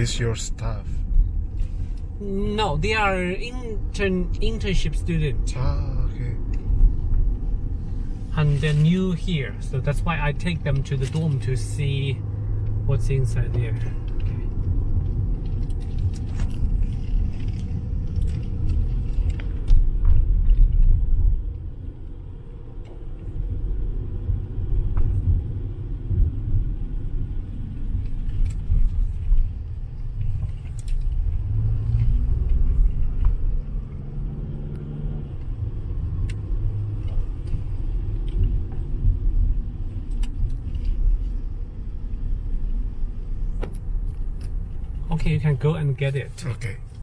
is your staff? No, they are internship students. Ah, okay. And they're new here, so that's why I take them to the dorm to see what's inside there. Okay, you can go and get it. Okay.